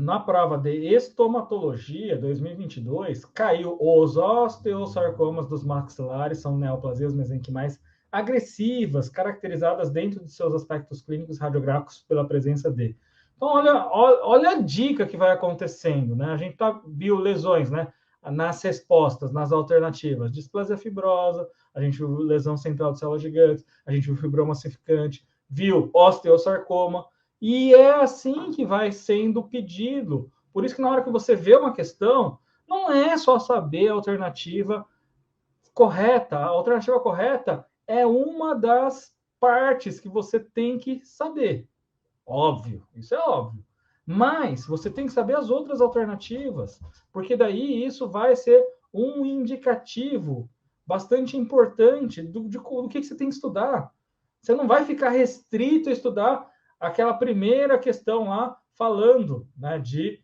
na prova de estomatologia 2022, caiu os osteosarcomas dos maxilares, são neoplasias mesenquimais agressivas, caracterizadas dentro de seus aspectos clínicos radiográficos pela presença de. Então, olha a dica que vai acontecendo, né? A gente viu lesões, né? Nas respostas, nas alternativas, displasia fibrosa, a gente viu lesão central de células gigantes, a gente viu fibroma ossificante, viu osteosarcoma, e é assim que vai sendo pedido. Por isso que na hora que você vê uma questão, não é só saber a alternativa correta. A alternativa correta é uma das partes que você tem que saber. Óbvio, isso é óbvio. Mas você tem que saber as outras alternativas, porque daí isso vai ser um indicativo bastante importante do que você tem que estudar. Você não vai ficar restrito a estudar aquela primeira questão lá falando, né, de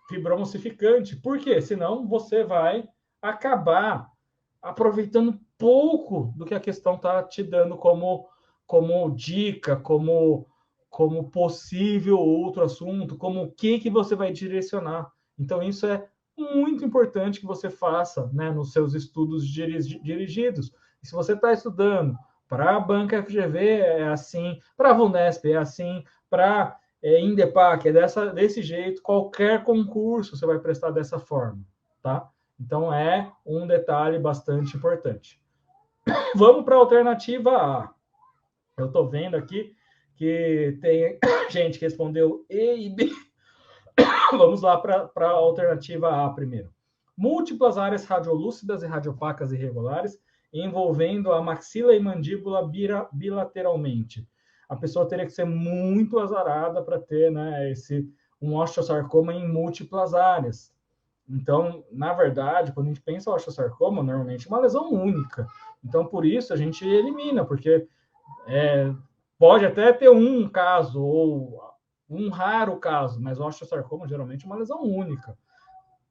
fibroma ossificante. Por quê? Senão você vai acabar aproveitando pouco do que a questão está te dando como dica, como possível outro assunto, como o que você vai direcionar. Então, isso é muito importante que você faça, né, nos seus estudos dirigidos. E se você está estudando para a banca FGV, é assim, para a VUNESP, é assim, para Indepac, é desse jeito, qualquer concurso você vai prestar dessa forma, tá? Então, é um detalhe bastante importante. Vamos para a alternativa A. Eu estou vendo aqui que tem gente que respondeu E e B. Vamos lá para a alternativa A primeiro. Múltiplas áreas radiolúcidas e radiopacas irregulares envolvendo a maxila e mandíbula bilateralmente. A pessoa teria que ser muito azarada para ter, né, um osteosarcoma em múltiplas áreas. Então, na verdade, quando a gente pensa em osteosarcoma, normalmente é uma lesão única. Então, por isso, a gente elimina, porque pode até ter um caso, ou um raro caso, mas o osteosarcoma geralmente é uma lesão única.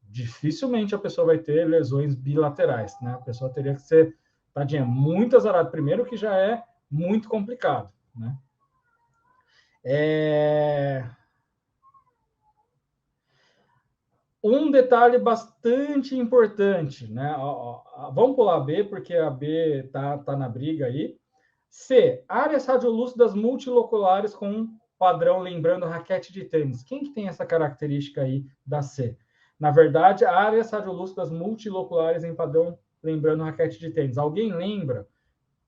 Dificilmente a pessoa vai ter lesões bilaterais, né? A pessoa teria que ser, tadinha, muito azarada. Primeiro que já é muito complicado, né? Um detalhe bastante importante, né? Vamos pular a B, porque a B tá na briga aí. C, áreas radiolúcidas multiloculares com padrão lembrando raquete de tênis. Quem que tem essa característica aí da C? Na verdade, áreas radiolúcidas multiloculares em padrão lembrando raquete de tênis. Alguém lembra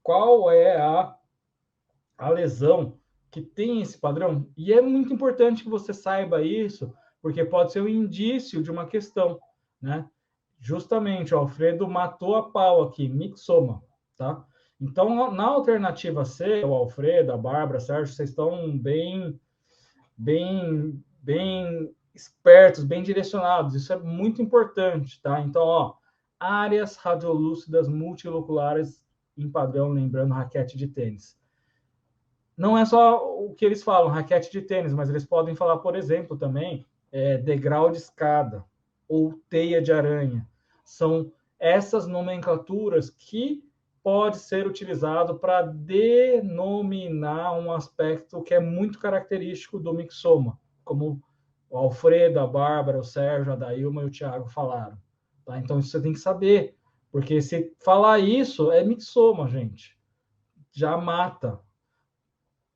qual é a lesão que tem esse padrão? E é muito importante que você saiba isso, porque pode ser um indício de uma questão, né? Justamente, o Alfredo matou a pau aqui, mixoma, tá? Então, na alternativa C, o Alfredo, a Bárbara, Sérgio, vocês estão bem espertos, bem direcionados. Isso é muito importante, tá? Então, ó, áreas radiolúcidas multiloculares em padrão, lembrando raquete de tênis. Não é só o que eles falam, raquete de tênis, mas eles podem falar, por exemplo, também degrau de escada ou teia de aranha. São essas nomenclaturas que pode ser utilizado para denominar um aspecto que é muito característico do mixoma, como o Alfredo, a Bárbara, o Sérgio, a Dailma e o Thiago falaram. Tá? Então, isso você tem que saber, porque se falar isso, é mixoma, gente. Já mata.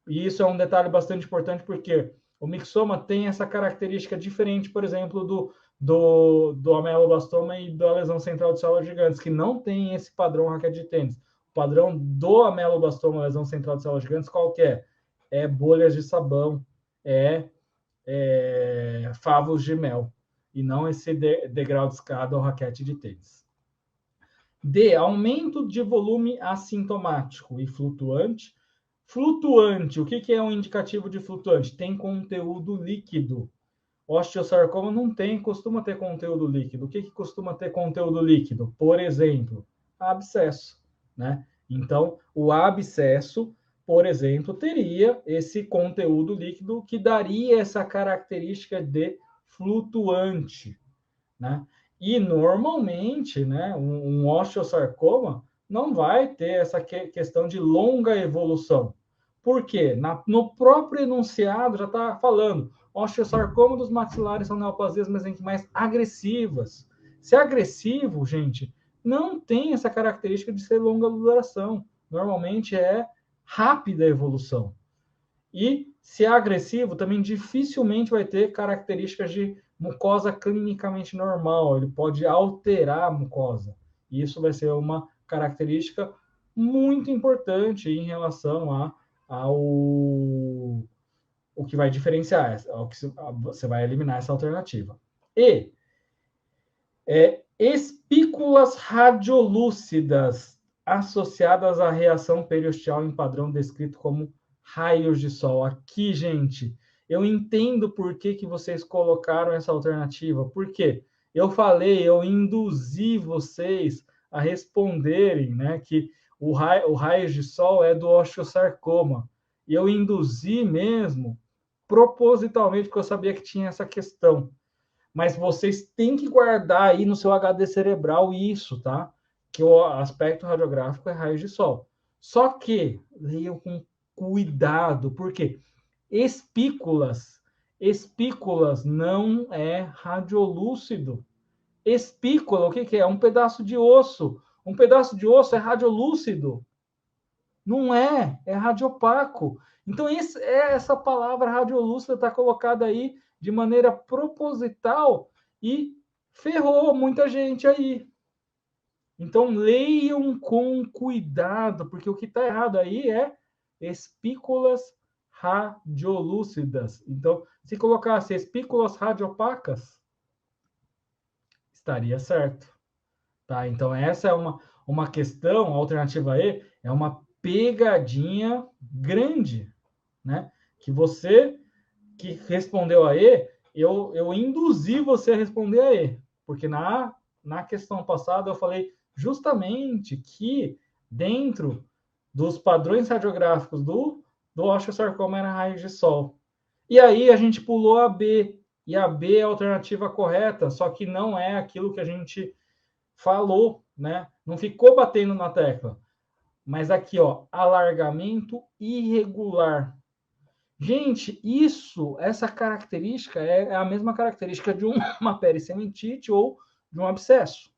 E isso é um detalhe bastante importante, porque o mixoma tem essa característica diferente, por exemplo, do ameloblastoma e da lesão central de células gigantes, que não tem esse padrão raquete de tênis. O padrão do ameloblastoma, lesão central de células gigantes, qual que é? É bolhas de sabão, favos de mel, e não esse degrau de escada ou raquete de tênis. D, aumento de volume assintomático e flutuante. Flutuante, o que é um indicativo de flutuante? Tem conteúdo líquido. Osteosarcoma não tem, costuma ter conteúdo líquido. O que costuma ter conteúdo líquido? Por exemplo, abscesso, né? Então, o abscesso, por exemplo, teria esse conteúdo líquido que daria essa característica de flutuante, né? E normalmente, né, um osteosarcoma não vai ter essa questão de longa evolução. Por quê? No próprio enunciado já está falando osteosarcoma dos maxilares são neoplasias mesenquimais agressivas. Se é agressivo, gente, não tem essa característica de ser longa duração. Normalmente é rápida a evolução. E se é agressivo, também dificilmente vai ter características de mucosa clinicamente normal. Ele pode alterar a mucosa. E isso vai ser uma característica muito importante em relação ao o que vai diferenciar, ao que você vai eliminar essa alternativa. E espículas radiolúcidas associadas à reação periosteal em padrão descrito como raios de sol. Aqui, gente, eu entendo por que vocês colocaram essa alternativa. Por quê? Eu induzi vocês a responderem, né, que o raio de sol é do osteosarcoma. E eu induzi mesmo, propositalmente, porque eu sabia que tinha essa questão. Mas vocês têm que guardar aí no seu HD cerebral isso, tá? Que o aspecto radiográfico é raio de sol. Só que leiam com cuidado, porque espículas não é radiolúcido. Espícula, o que é? Um pedaço de osso. Um pedaço de osso é radiolúcido. Não é, é radiopaco. Então, essa palavra radiolúcida está colocada aí de maneira proposital e ferrou muita gente aí. Então, leiam com cuidado, porque o que está errado aí é espículas radiolúcidas. Então, se colocasse espículas radiopacas, estaria certo. Tá? Então, essa é uma questão, a alternativa E, é uma pegadinha grande, né? Que você que respondeu a E, eu induzi você a responder a E, porque na questão passada eu falei justamente que dentro dos padrões radiográficos do osteosarcoma era raio de sol. E aí a gente pulou a B, e a B é a alternativa correta, só que não é aquilo que a gente falou, né? Não ficou batendo na tecla. Mas aqui, ó, alargamento irregular. Gente, essa característica é a mesma característica de uma pericementite ou de um abscesso.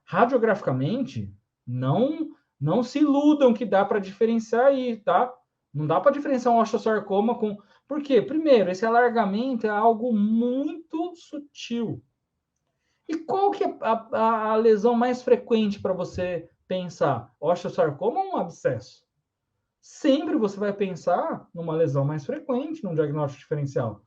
Radiograficamente, não se iludam que dá para diferenciar aí, tá? Não dá para diferenciar um osteosarcoma com... Por quê? Primeiro, esse alargamento é algo muito sutil. E qual que é a lesão mais frequente para você pensar? Osteosarcoma ou um abscesso? Sempre você vai pensar numa lesão mais frequente, num diagnóstico diferencial.